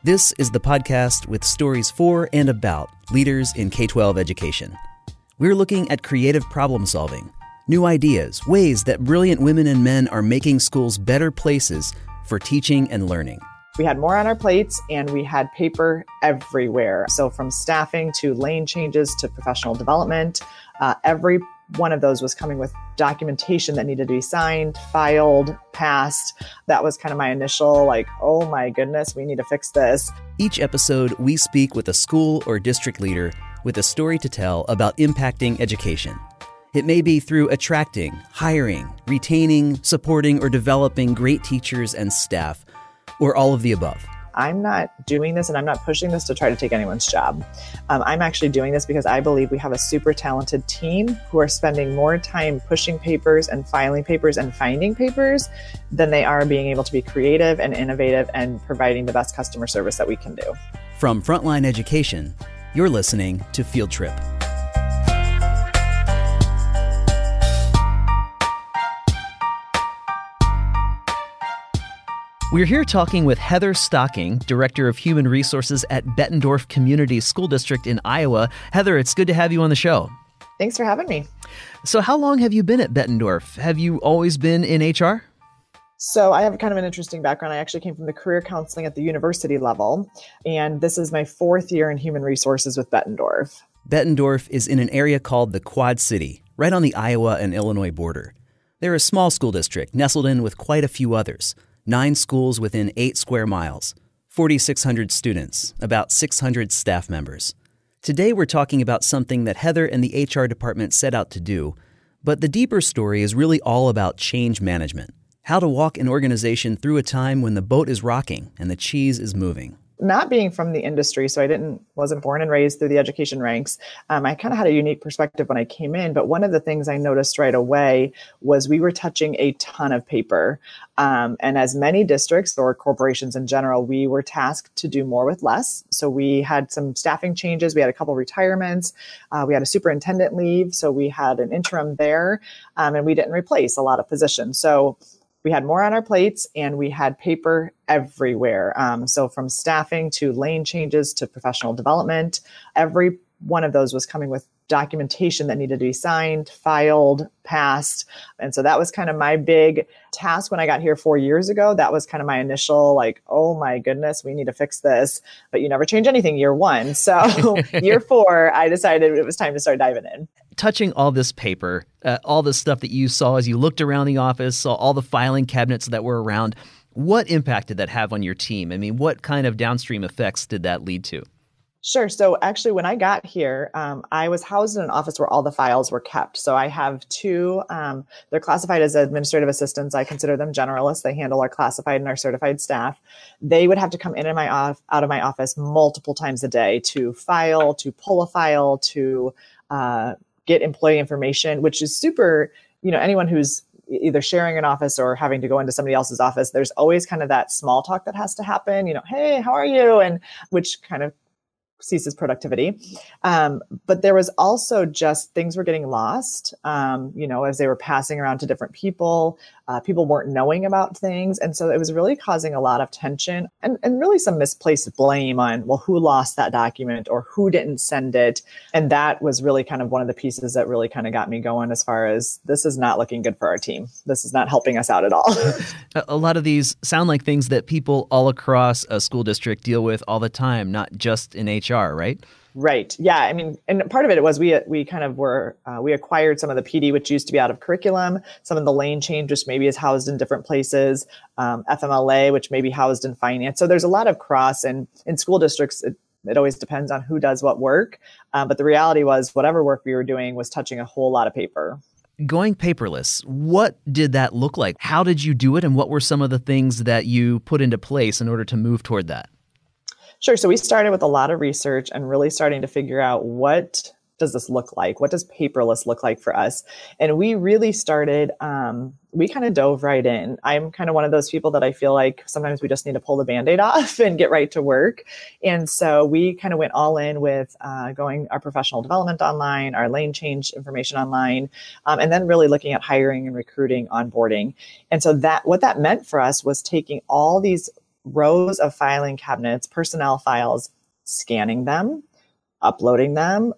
This is the podcast with stories for and about leaders in K-12 education. We're looking at creative problem solving, new ideas, ways that brilliant women and men are making schools better places for teaching and learning. We had more on our plates and we had paper everywhere. So from staffing to lane changes to professional development, every one of those was coming with documentation that needed to be signed, filed, passed. That was kind of my initial oh my goodness, we need to fix this. Each episode, we speak with a school or district leader with a story to tell about impacting education. It may be through attracting, hiring, retaining, supporting, or developing great teachers and staff, or all of the above. I'm not doing this and I'm not pushing this to try to take anyone's job. I'm actually doing this because I believe we have a super talented team who are spending more time pushing papers and filing papers and finding papers than they are being able to be creative and innovative and providing the best customer service that we can do. From Frontline Education, you're listening to Field Trip. We're here talking with Heather Stocking, Director of Human Resources at Bettendorf Community School District in Iowa. Heather, it's good to have you on the show. Thanks for having me. So how long have you been at Bettendorf? Have you always been in HR? So I have kind of an interesting background. I actually came from the career counseling at the university level, and this is my fourth year in human resources with Bettendorf. Bettendorf is in an area called the Quad City, right on the Iowa and Illinois border. They're a small school district nestled in with quite a few others. 9 schools within 8 square miles, 4,600 students, about 600 staff members. Today we're talking about something that Heather and the HR department set out to do, but the deeper story is really all about change management, how to walk an organization through a time when the boat is rocking and the cheese is moving. Not being from the industry, so I wasn't born and raised through the education ranks. I kind of had a unique perspective when I came in, but one of the things I noticed right away was we were touching a ton of paper. And as many districts or corporations in general, we were tasked to do more with less. So we had some staffing changes. We had a couple retirements. We had a superintendent leave. So we had an interim there, and we didn't replace a lot of positions. So we had more on our plates and we had paper everywhere. So from staffing to lane changes to professional development, every one of those was coming with documentation that needed to be signed, filed, passed. And so that was kind of my big task when I got here 4 years ago. That was kind of my initial oh my goodness, we need to fix this. But you never change anything year one. So year 4, I decided it was time to start diving in. Touching all this paper, all the stuff that you saw as you looked around the office, saw all the filing cabinets that were around, what impact did that have on your team? I mean, what kind of downstream effects did that lead to? Sure. So actually, when I got here, I was housed in an office where all the files were kept. So I have 2, they're classified as administrative assistants. I consider them generalists. They handle our classified and our certified staff. They would have to come in and out of my office multiple times a day to file, to pull a file, to get employee information, which is super, anyone who's either sharing an office or having to go into somebody else's office, there's always kind of that small talk that has to happen, hey, how are you? And which kind of ceases productivity. But there was also just things were getting lost, as they were passing around to different people. People weren't knowing about things. And so it was really causing a lot of tension and really some misplaced blame on, well, who lost that document or who didn't send it. And that was really kind of one of the pieces that really kind of got me going as far as this is not looking good for our team. This is not helping us out at all. A lot of these sound like things that people all across a school district deal with all the time, not just in HR, right? Right. Yeah. I mean, and part of it was we kind of were, we acquired some of the PD, which used to be out of curriculum, some of the lane change, which maybe is housed in different places, FMLA, which may be housed in finance. So there's a lot of cross, and in school districts, it always depends on who does what work. But the reality was whatever work we were doing was touching a whole lot of paper. Going paperless, what did that look like? How did you do it? And what were some of the things that you put into place in order to move toward that? Sure. So we started with a lot of research and really starting to figure out what does this look like? What does paperless look like for us? And we really started, we kind of dove right in. I'm kind of one of those people that I feel like sometimes we just need to pull the Band-Aid off and get right to work. And so we kind of went all in with going our professional development online, our lane change information online, and then really looking at hiring and recruiting, onboarding. And so what that meant for us was taking all these rows of filing cabinets, personnel files, scanning them, uploading them.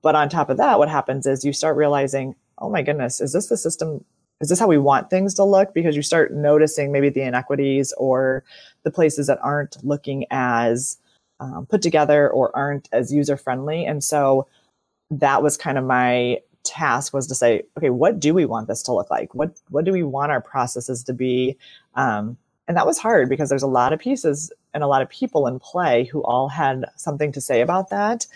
But on top of that, what happens is you start realizing, oh my goodness, is this the system? Is this how we want things to look? Because you start noticing maybe the inequities or the places that aren't looking as put together or aren't as user friendly. And so that was kind of my task, was to say, okay, what do we want this to look like? What do we want our processes to be? And that was hard because there's a lot of pieces and a lot of people in play who all had something to say about that.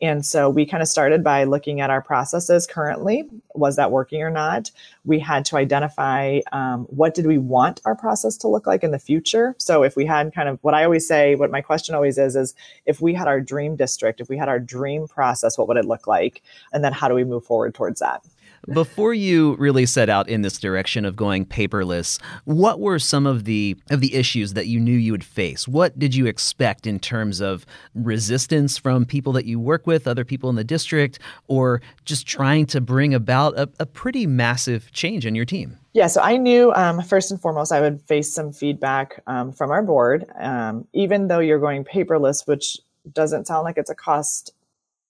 And so we kind of started by looking at our processes currently. Was that working or not? We had to identify what did we want our process to look like in the future. So if we had kind of what I always say, what my question always is if we had our dream district, if we had our dream process, what would it look like? And then how do we move forward towards that? Before you really set out in this direction of going paperless, what were some of the issues that you knew you would face? What did you expect in terms of resistance from people that you work with, other people in the district, or just trying to bring about a pretty massive change in your team? Yeah, so I knew first and foremost, I would face some feedback from our board. Even though you're going paperless, which doesn't sound like it's a cost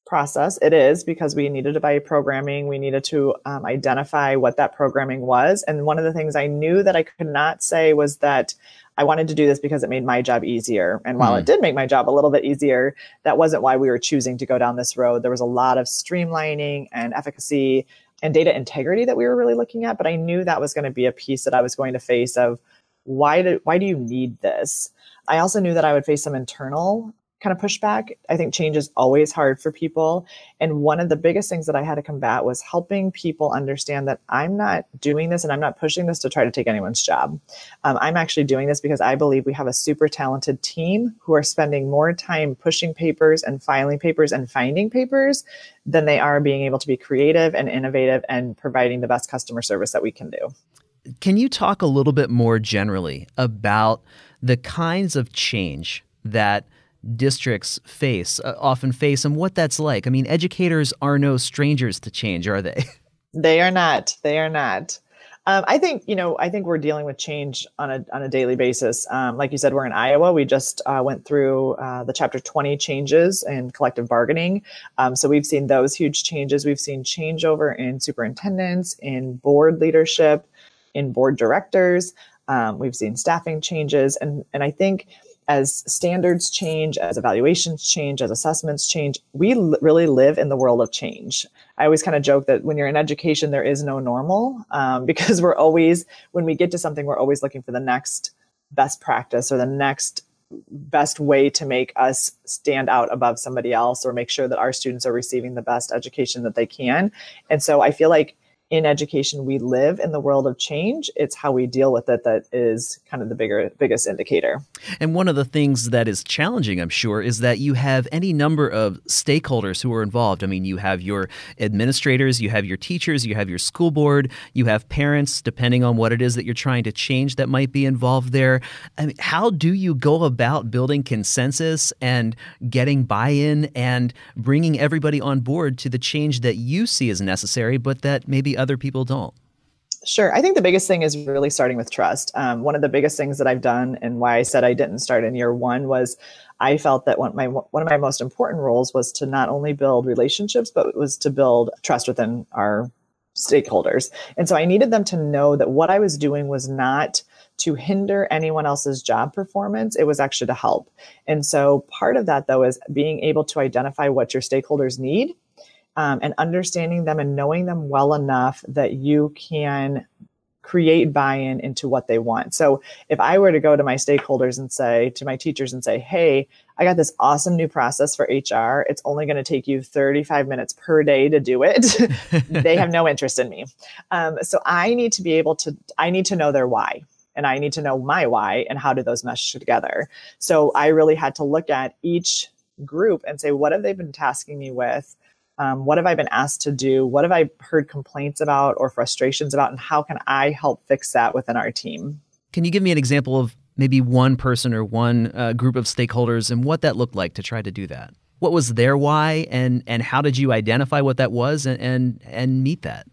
process. It is, because we needed to buy programming. We needed to identify what that programming was. And one of the things I knew that I could not say was that I wanted to do this because it made my job easier. And while it did make my job a little bit easier, that wasn't why we were choosing to go down this road. There was a lot of streamlining and efficacy and data integrity that we were really looking at. But I knew that was going to be a piece that I was going to face of why do you need this? I also knew that I would face some internal kind of pushback. I think change is always hard for people. And one of the biggest things that I had to combat was helping people understand that I'm not doing this and I'm not pushing this to try to take anyone's job. I'm actually doing this because I believe we have a super talented team who are spending more time pushing papers and filing papers and finding papers than they are being able to be creative and innovative and providing the best customer service that we can do. Can you talk a little bit more generally about the kinds of change that districts often face, and what that's like? I mean, educators are no strangers to change, are they? They are not. They are not. I think we're dealing with change on a daily basis. Like you said, we're in Iowa. We just went through the Chapter 20 changes in collective bargaining. So we've seen those huge changes. We've seen changeover in superintendents, in board leadership, in board directors. We've seen staffing changes. And I think as standards change, as evaluations change, as assessments change, we really live in the world of change. I always kind of joke that when you're in education, there is no normal, because when we get to something, we're always looking for the next best practice or the next best way to make us stand out above somebody else or make sure that our students are receiving the best education that they can. And so I feel like in education, we live in the world of change. It's how we deal with it that is kind of the biggest indicator. And one of the things that is challenging, I'm sure, is that you have any number of stakeholders who are involved. I mean, you have your administrators, you have your teachers, you have your school board, you have parents, depending on what it is that you're trying to change that might be involved there. I mean, how do you go about building consensus and getting buy-in and bringing everybody on board to the change that you see as necessary, but that maybe other people don't? Sure. I think the biggest thing is really starting with trust. One of the biggest things that I've done, and why I said I didn't start in year one, was I felt that one of my most important roles was to not only build relationships, but it was to build trust within our stakeholders. And so I needed them to know that what I was doing was not to hinder anyone else's job performance. It was actually to help. And so part of that, though, is being able to identify what your stakeholders need, and understanding them and knowing them well enough that you can create buy-in into what they want. So if I were to go to my stakeholders and say, to my teachers and say, hey, I got this awesome new process for HR. It's only going to take you 35 minutes per day to do it. They have no interest in me. So I need to know their why. And I need to know my why and how do those mesh together. So I really had to look at each group and say, what have they been tasking me with? What have I been asked to do? What have I heard complaints about or frustrations about? And how can I help fix that within our team? Can you give me an example of maybe one person or one group of stakeholders and what that looked like to try to do that? What was their why, and how did you identify what that was and meet that?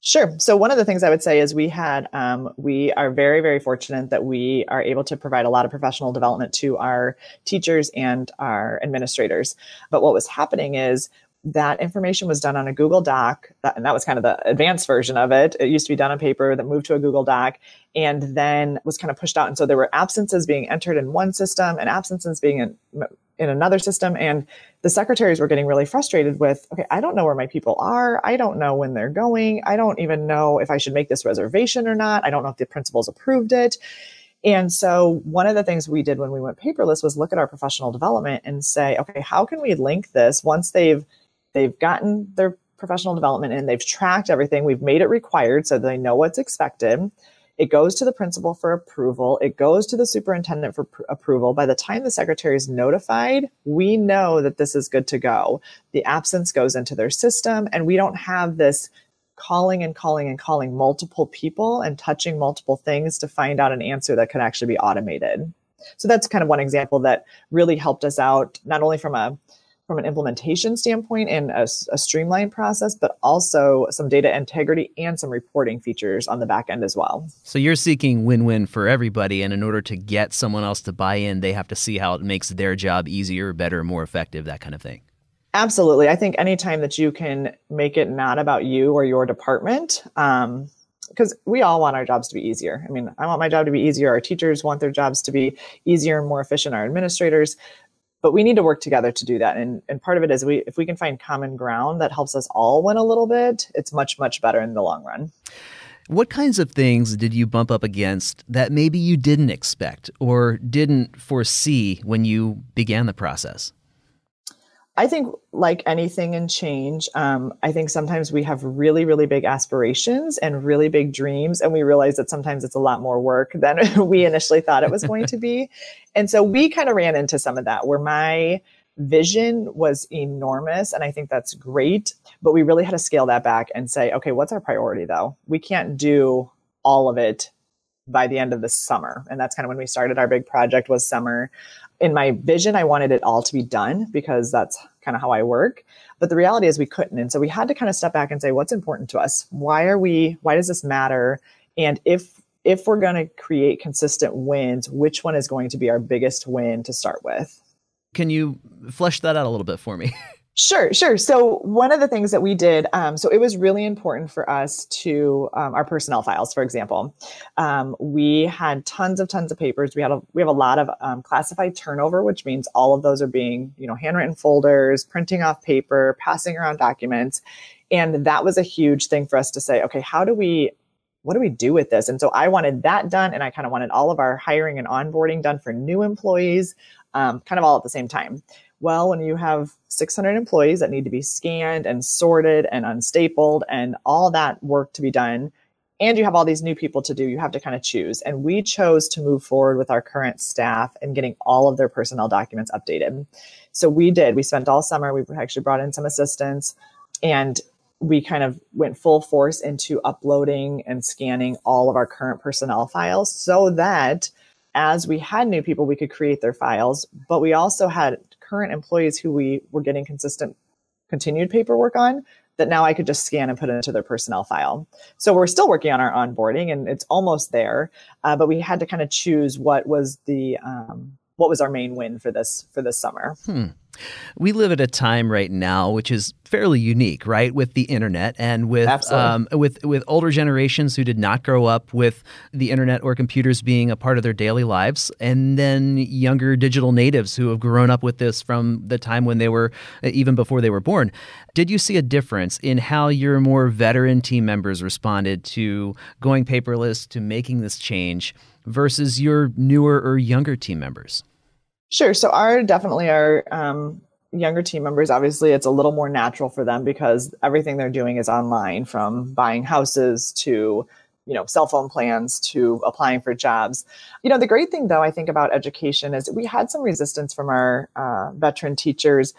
Sure. So one of the things I would say is we are very, very fortunate that we are able to provide a lot of professional development to our teachers and our administrators. But what was happening is that information was done on a Google Doc, and that was kind of the advanced version of it. It used to be done on paper, that moved to a Google Doc, and then was kind of pushed out. And so there were absences being entered in one system and absences being in another system. And the secretaries were getting really frustrated with, okay, I don't know where my people are. I don't know when they're going. I don't even know if I should make this reservation or not. I don't know if the principals approved it. And so one of the things we did when we went paperless was look at our professional development and say, okay, how can we link this once they've gotten their professional development and they've tracked everything. We've made it required so they know what's expected. It goes to the principal for approval. It goes to the superintendent for approval. By the time the secretary is notified, we know that this is good to go. The absence goes into their system, and we don't have this calling and calling and calling multiple people and touching multiple things to find out an answer that could actually be automated. So that's kind of one example that really helped us out, not only from an implementation standpoint and a streamlined process, but also some data integrity and some reporting features on the back end as well. So you're seeking win-win for everybody, and in order to get someone else to buy in, they have to see how it makes their job easier, better, more effective, that kind of thing. Absolutely. I think anytime that you can make it not about you or your department, because we all want our jobs to be easier. I mean, I want my job to be easier. Our teachers want their jobs to be easier and more efficient, our administrators. But we need to work together to do that. And part of it is if we can find common ground that helps us all win a little bit, it's much, much better in the long run. What kinds of things did you bump up against that maybe you didn't expect or didn't foresee when you began the process? I think like anything in change, I think sometimes we have really, really big aspirations and really big dreams, and we realize that sometimes it's a lot more work than we initially thought it was going to be. And so we kind of ran into some of that where my vision was enormous, and I think that's great, but we really had to scale that back and say, okay, what's our priority though? We can't do all of it by the end of the summer. And that's kind of when we started our big project was summer. In my vision, I wanted it all to be done because that's kind of how I work. But the reality is we couldn't. And so we had to kind of step back and say, what's important to us? Why does this matter? And if we're going to create consistent wins, which one is going to be our biggest win to start with? Can you flesh that out a little bit for me? Sure. So one of the things that we did, so it was really important for us to our personnel files, for example. We had tons of papers. We have a lot of classified turnover, which means all of those are being, handwritten folders, printing off paper, passing around documents. And that was a huge thing for us to say, okay, what do we do with this? And so I wanted that done. And I kind of wanted all of our hiring and onboarding done for new employees, kind of all at the same time. Well, when you have 600 employees that need to be scanned and sorted and unstapled and all that work to be done, and you have all these new people to do, you have to kind of choose. And we chose to move forward with our current staff and getting all of their personnel documents updated. So we spent all summer, we actually brought in some assistants, and we kind of went full force into uploading and scanning all of our current personnel files so that as we had new people, we could create their files, but we also had current employees who we were getting continued paperwork on that now I could just scan and put it into their personnel file. So we're still working on our onboarding and it's almost there, but we had to kind of choose what was our main win for this summer. We live at a time right now which is fairly unique, right? With the internet and with older generations who did not grow up with the internet or computers being a part of their daily lives, and then younger digital natives who have grown up with this from the time when they were even before they were born. Did you see a difference in how your more veteran team members responded to going paperless, to making this change, versus your newer or younger team members? Sure. So our younger team members, obviously it's a little more natural for them because everything they're doing is online, from buying houses to, cell phone plans to applying for jobs. The great thing though, I think about education is we had some resistance from our veteran teachers,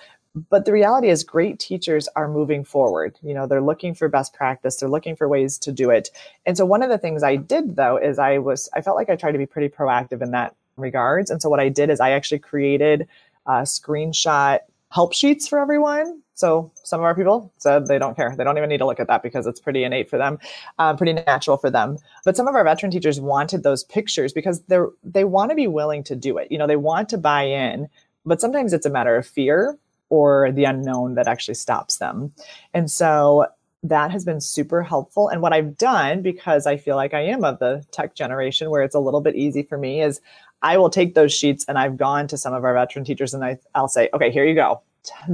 but the reality is great teachers are moving forward. They're looking for best practice. They're looking for ways to do it. And so one of the things I did though, is I felt like I tried to be pretty proactive in that regards. And so what I did is I actually created screenshot help sheets for everyone. So some of our people said they don't care. They don't even need to look at that because it's pretty innate for them, pretty natural for them. But some of our veteran teachers wanted those pictures because they want to be willing to do it. They want to buy in, but sometimes it's a matter of fear or the unknown that actually stops them. And so that has been super helpful. And what I've done, because I feel like I am of the tech generation where it's a little bit easy for me, is I will take those sheets and I've gone to some of our veteran teachers and I'll say, okay, here you go.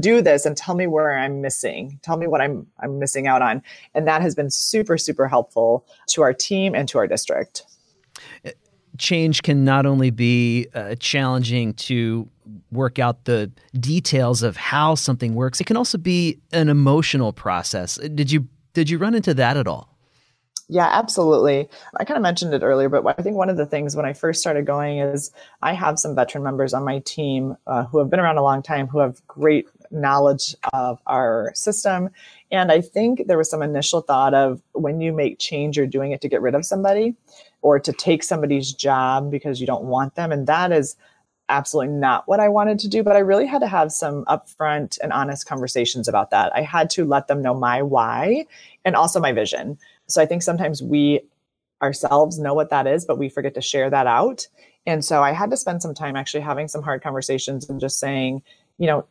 Do this and tell me where I'm missing. Tell me what I'm missing out on. And that has been super, super helpful to our team and to our district. Change can not only be challenging to work out the details of how something works, it can also be an emotional process. Did you run into that at all? Yeah, absolutely. I kind of mentioned it earlier, but I think one of the things when I first started going is I have some veteran members on my team who have been around a long time, who have great knowledge of our system. And I think there was some initial thought of when you make change, you're doing it to get rid of somebody or to take somebody's job because you don't want them. And that is absolutely not what I wanted to do, but I really had to have some upfront and honest conversations about that. I had to let them know my why and also my vision. So I think sometimes we ourselves know what that is, but we forget to share that out. And so I had to spend some time actually having some hard conversations and just saying,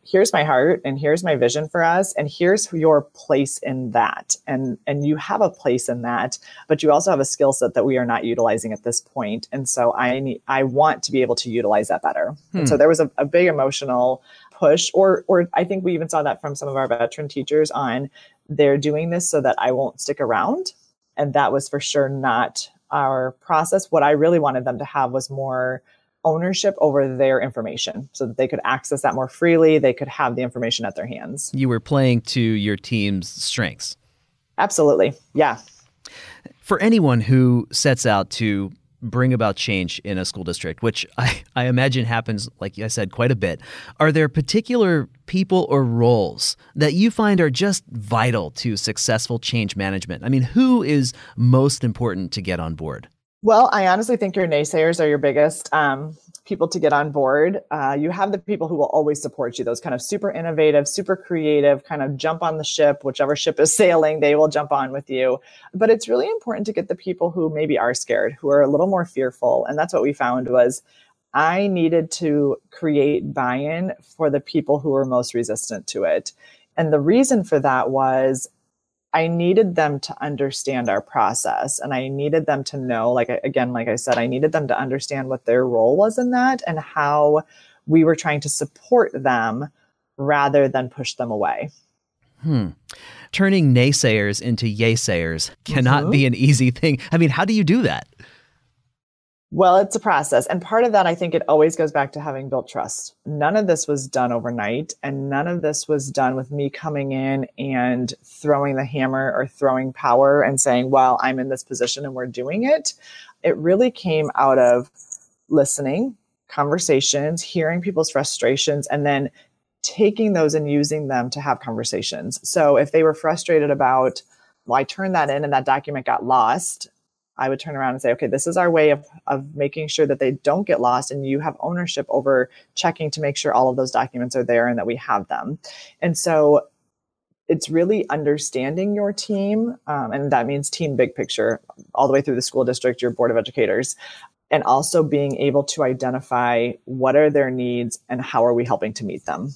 here's my heart and here's my vision for us. And here's your place in that. And you have a place in that, but you also have a skill set that we are not utilizing at this point. And so I want to be able to utilize that better. And so there was a big emotional push, or I think we even saw that from some of our veteran teachers on they're doing this so that I won't stick around. And that was for sure not our process. What I really wanted them to have was more ownership over their information so that they could access that more freely. They could have the information at their hands. You were playing to your team's strengths. Absolutely. Yeah. For anyone who sets out to bring about change in a school district, which I imagine happens, like I said, quite a bit, are there particular people or roles that you find are just vital to successful change management? I mean, who is most important to get on board? Well, I honestly think your naysayers are your biggest people to get on board. You have the people who will always support you, those kind of super innovative, super creative, kind of jump on the ship, whichever ship is sailing, they will jump on with you. But it's really important to get the people who maybe are scared, who are a little more fearful. And that's what we found was I needed to create buy-in for the people who were most resistant to it. And the reason for that was I needed them to understand our process, and I needed them to know, like I said, I needed them to understand what their role was in that and how we were trying to support them rather than push them away. Turning naysayers into yaysayers cannot be an easy thing. I mean, how do you do that? Well, it's a process. And part of that, I think it always goes back to having built trust. None of this was done overnight. And none of this was done with me coming in and throwing the hammer or throwing power and saying, well, I'm in this position and we're doing it. It really came out of listening, conversations, hearing people's frustrations, and then taking those and using them to have conversations. So if they were frustrated about, well, I turned that in and that document got lost, I would turn around and say, okay, this is our way of making sure that they don't get lost and you have ownership over checking to make sure all of those documents are there and that we have them. And so it's really understanding your team. And that means team big picture, all the way through the school district, your board of educators, and also being able to identify what are their needs and how are we helping to meet them.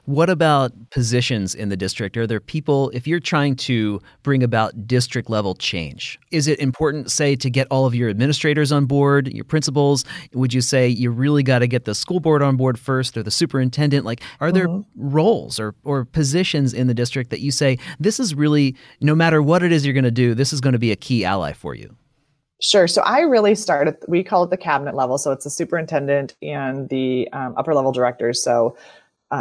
What about positions in the district? Are there people, if you're trying to bring about district level change, is it important, say, to get all of your administrators on board, your principals? Would you say you really got to get the school board on board first or the superintendent? Like, are there roles or positions in the district that you say, this is really, no matter what it is you're going to do, this is going to be a key ally for you? Sure. So I really started, we call it the cabinet level. So it's the superintendent and the upper level directors. So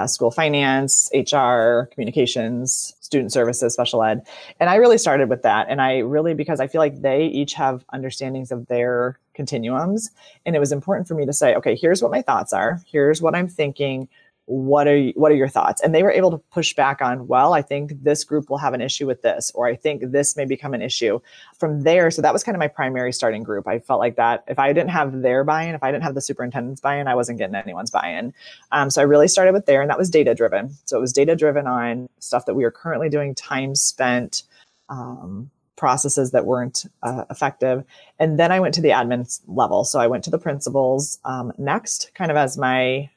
school finance, HR, communications, student services, special ed. And I really started with that. And I really, because I feel like they each have understandings of their continuums. And it was important for me to say, okay, here's what my thoughts are. Here's what I'm thinking. what are your thoughts? And they were able to push back on, well, I think this group will have an issue with this, or I think this may become an issue from there. So that was kind of my primary starting group. I felt like that if I didn't have their buy-in, if I didn't have the superintendent's buy-in, I wasn't getting anyone's buy-in. So I really started with there, and that was data driven. So it was data driven on stuff that we are currently doing, time spent, processes that weren't effective. And then I went to the admin level. So I went to the principals next, kind of as my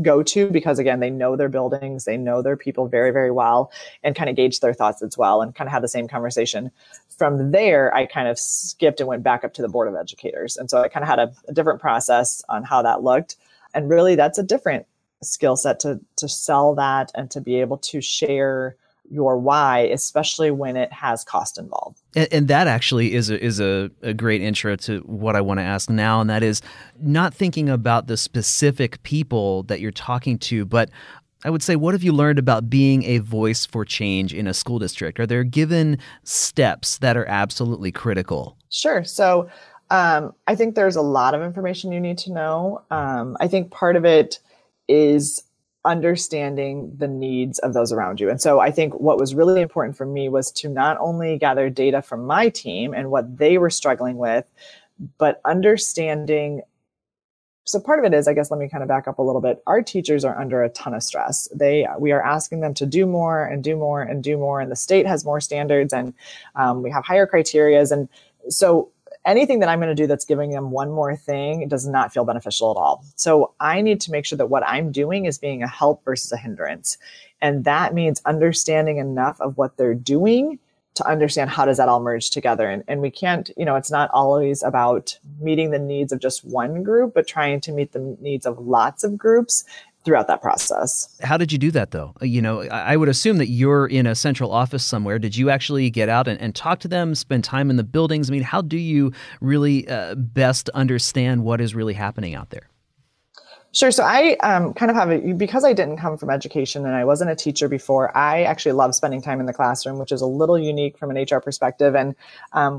go-to, because again, they know their buildings, they know their people very, very well, and kind of gauge their thoughts as well, and kind of have the same conversation. From there, I kind of skipped and went back up to the board of educators. And so I kind of had a different process on how that looked. And really, that's a different skill set to sell that and to be able to share your why, especially when it has cost involved. And that actually is a great intro to what I want to ask now, and that is not thinking about the specific people that you're talking to, but I would say, what have you learned about being a voice for change in a school district? Are there given steps that are absolutely critical? Sure. So I think there's a lot of information you need to know. I think part of it is understanding the needs of those around you. And so I think what was really important for me was to not only gather data from my team and what they were struggling with, but understanding. So part of it is, I guess, let me kind of back up a little bit. Our teachers are under a ton of stress. We are asking them to do more and do more and do more. And the state has more standards, and we have higher criterias. And so anything that I'm going to do that's giving them one more thing does not feel beneficial at all. So I need to make sure that what I'm doing is being a help versus a hindrance. And that means understanding enough of what they're doing to understand how does that all merge together. And we can't, it's not always about meeting the needs of just one group, but trying to meet the needs of lots of groups throughout that process. How did you do that, though? I would assume that you're in a central office somewhere. Did you actually get out and talk to them, spend time in the buildings? I mean, how do you really best understand what is really happening out there? Sure. So I kind of have because I didn't come from education and I wasn't a teacher before, I actually love spending time in the classroom, which is a little unique from an HR perspective. And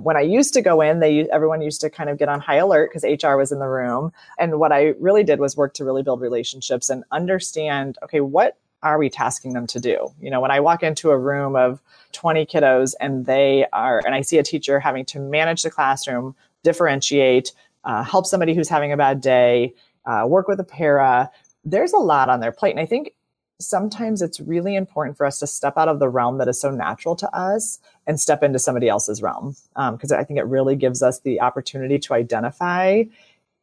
when I used to go in, everyone used to kind of get on high alert because HR was in the room. And what I really did was work to really build relationships and understand, okay, what are we tasking them to do? When I walk into a room of 20 kiddos and I see a teacher having to manage the classroom, differentiate, help somebody who's having a bad day, work with a para, there's a lot on their plate. And I think sometimes it's really important for us to step out of the realm that is so natural to us and step into somebody else's realm. Because I think it really gives us the opportunity to identify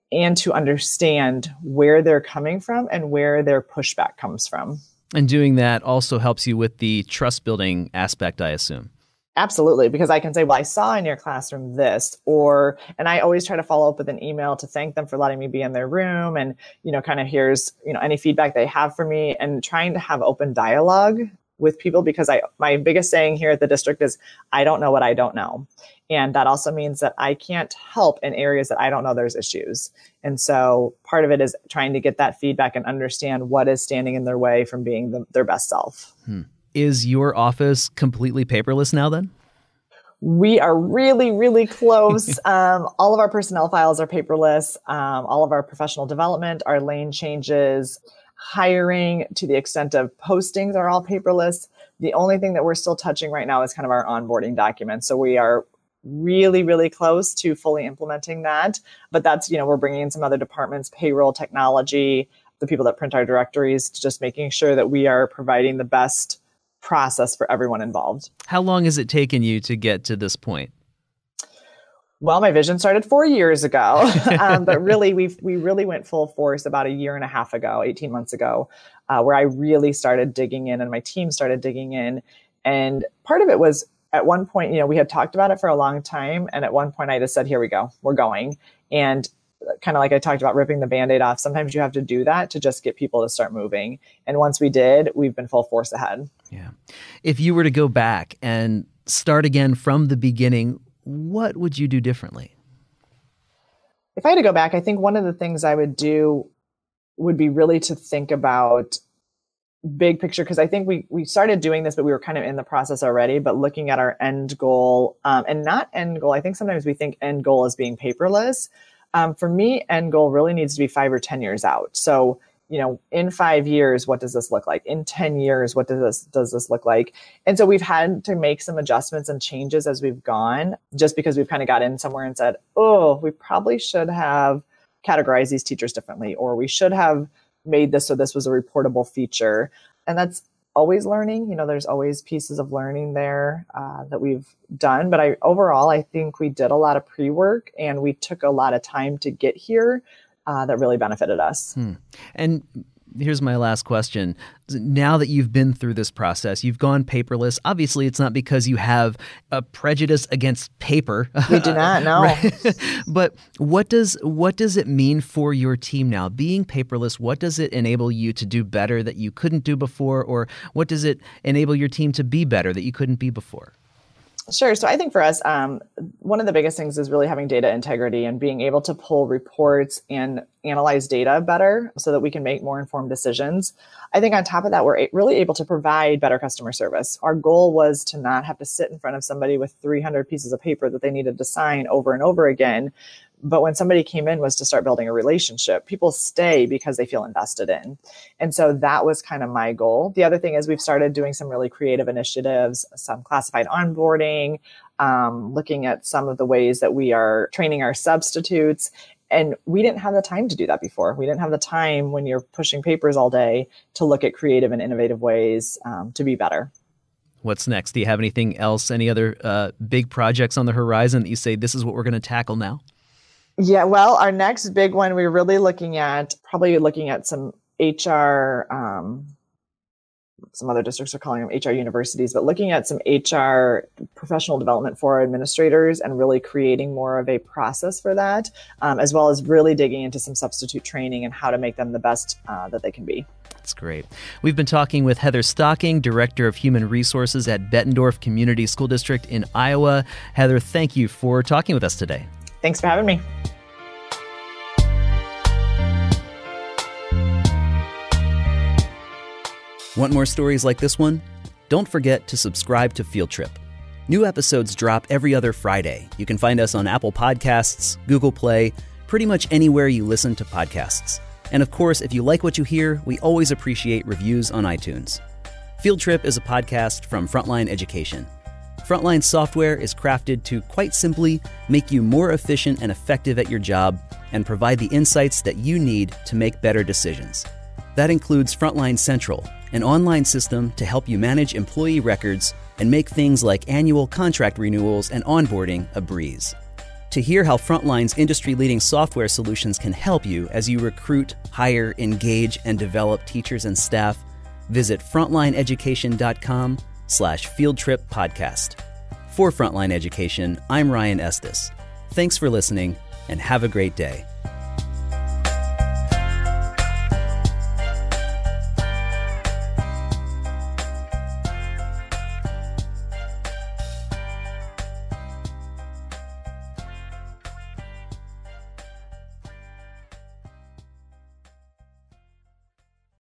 and to understand where they're coming from and where their pushback comes from. And doing that also helps you with the trust building aspect, I assume. Absolutely, because I can say, well, I saw in your classroom this, and I always try to follow up with an email to thank them for letting me be in their room, and, kind of here's, any feedback they have for me, and trying to have open dialogue with people, because my biggest saying here at the district is, I don't know what I don't know. And that also means that I can't help in areas that I don't know there's issues. And so part of it is trying to get that feedback and understand what is standing in their way from being their best self. Is your office completely paperless now then? We are really, really close. All of our personnel files are paperless. All of our professional development, our lane changes, hiring, to the extent of postings, are all paperless. The only thing that we're still touching right now is kind of our onboarding documents. So we are really, really close to fully implementing that. But that's, we're bringing in some other departments, payroll, technology, the people that print our directories, just making sure that we are providing the best process for everyone involved. How long has it taken you to get to this point? Well, my vision started 4 years ago, but really, we really went full force about a year and a half ago, 18 months ago, where I really started digging in and my team started digging in. And part of it was at one point, we had talked about it for a long time. And at one point I just said, here we go, we're going. And kind of like I talked about ripping the Band-Aid off, sometimes you have to do that to just get people to start moving. And once we did, we've been full force ahead. Yeah. If you were to go back and start again from the beginning, what would you do differently? If I had to go back, I think one of the things I would do would be really to think about big picture, because I think we started doing this, but we were kind of in the process already, but looking at our end goal, and not end goal. I think sometimes we think end goal as being paperless. For me, end goal really needs to be 5 or 10 years out. So in 5 years, what does this look like? In 10 years, what does this look like? And so we've had to make some adjustments and changes as we've gone, just because we've kind of got in somewhere and said, oh, we probably should have categorized these teachers differently, or we should have made this so this was a reportable feature. And that's always learning. There's always pieces of learning there that we've done. But overall, I think we did a lot of pre-work and we took a lot of time to get here that really benefited us. And here's my last question. Now that you've been through this process, you've gone paperless. Obviously, it's not because you have a prejudice against paper. We do not, no. Right? But what does it mean for your team now? Being paperless, what does it enable you to do better that you couldn't do before? Or what does it enable your team to be better that you couldn't be before? Sure. So I think for us, one of the biggest things is really having data integrity and being able to pull reports and analyze data better so that we can make more informed decisions. I think on top of that, we're really able to provide better customer service. Our goal was to not have to sit in front of somebody with 300 pieces of paper that they needed to sign over and over again. But when somebody came in was to start building a relationship. People stay because they feel invested in. And so that was kind of my goal. The other thing is we've started doing some really creative initiatives, some classified onboarding, looking at some of the ways that we are training our substitutes. And we didn't have the time to do that before. We didn't have the time when you're pushing papers all day to look at creative and innovative ways to be better. What's next? Do you have anything else, any other big projects on the horizon that you say, this is what we're going to tackle now? Yeah, well, our next big one, we're really probably looking at some HR, some other districts are calling them HR universities, but looking at some HR professional development for administrators and really creating more of a process for that, as well as really digging into some substitute training and how to make them the best that they can be. That's great. We've been talking with Heather Stocking, Director of Human Resources at Bettendorf Community School District in Iowa. Heather, thank you for talking with us today. Thanks for having me. Want more stories like this one? Don't forget to subscribe to Field Trip. New episodes drop every other Friday. You can find us on Apple Podcasts, Google Play, pretty much anywhere you listen to podcasts. And of course, if you like what you hear, we always appreciate reviews on iTunes. Field Trip is a podcast from Frontline Education. Frontline software is crafted to, quite simply, make you more efficient and effective at your job and provide the insights that you need to make better decisions. That includes Frontline Central, an online system to help you manage employee records and make things like annual contract renewals and onboarding a breeze. To hear how Frontline's industry-leading software solutions can help you as you recruit, hire, engage, and develop teachers and staff, visit frontlineeducation.com/fieldtrippodcast. For Frontline Education, I'm Ryan Estes. Thanks for listening, and have a great day.